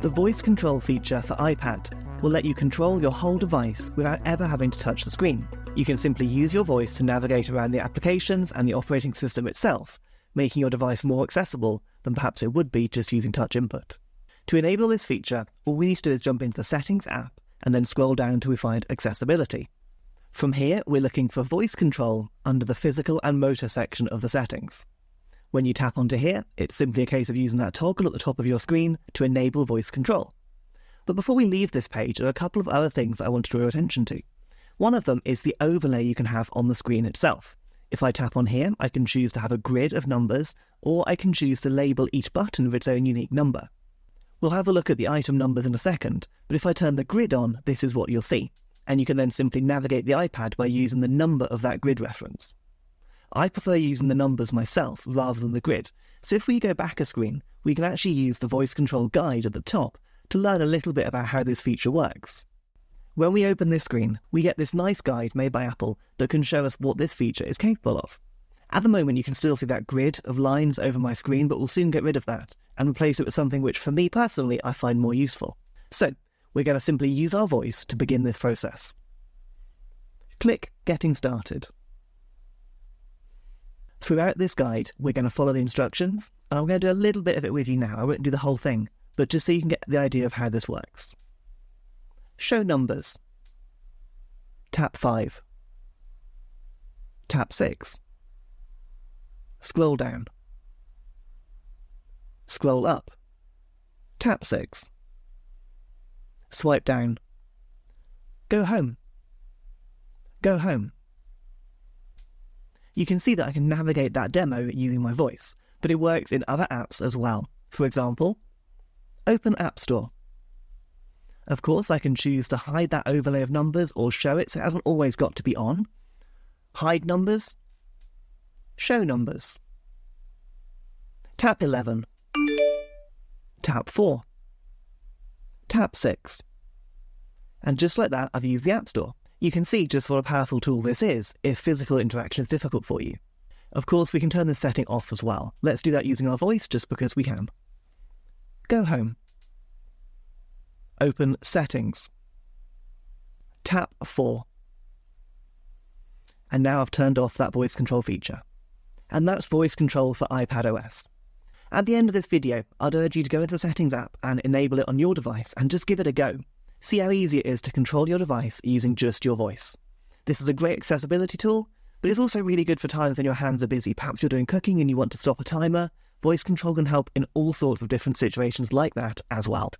The voice control feature for iPad will let you control your whole device without ever having to touch the screen. You can simply use your voice to navigate around the applications and the operating system itself, making your device more accessible than perhaps it would be just using touch input. To enable this feature, all we need to do is jump into the Settings app and then scroll down until we find Accessibility. From here, we're looking for voice control under the physical and motor section of the settings. When you tap onto here, it's simply a case of using that toggle at the top of your screen to enable voice control. But before we leave this page, there are a couple of other things I want to draw your attention to. One of them is the overlay you can have on the screen itself. If I tap on here, I can choose to have a grid of numbers, or I can choose to label each button with its own unique number. We'll have a look at the item numbers in a second, but if I turn the grid on, this is what you'll see. And you can then simply navigate the iPad by using the number of that grid reference. I prefer using the numbers myself rather than the grid, so if we go back a screen, we can actually use the voice control guide at the top to learn a little bit about how this feature works. When we open this screen, we get this nice guide made by Apple that can show us what this feature is capable of. At the moment, you can still see that grid of lines over my screen, but we'll soon get rid of that and replace it with something which, for me personally, I find more useful. So, we're going to simply use our voice to begin this process. Click Getting Started. Throughout this guide, we're going to follow the instructions, and I'm going to do a little bit of it with you now. I won't do the whole thing, but just so you can get the idea of how this works. Show numbers. Tap 5. Tap 6. Scroll down. Scroll up. Tap 6. Swipe down. Go home. Go home. You can see that I can navigate that demo using my voice, but it works in other apps as well. For example, open App Store. Of course, I can choose to hide that overlay of numbers or show it, so it hasn't always got to be on. Hide numbers. Show numbers. Tap 11. Tap 4. Tap 6. And just like that, I've used the App Store. You can see just what a powerful tool this is if physical interaction is difficult for you. Of course, we can turn this setting off as well. Let's do that using our voice just because we can. Go home. Open Settings. Tap 4. And now I've turned off that voice control feature. And that's voice control for iPadOS. At the end of this video, I'd urge you to go into the Settings app and enable it on your device and just give it a go. See how easy it is to control your device using just your voice. This is a great accessibility tool, but it's also really good for times when your hands are busy. Perhaps you're doing cooking and you want to stop a timer. Voice control can help in all sorts of different situations like that as well.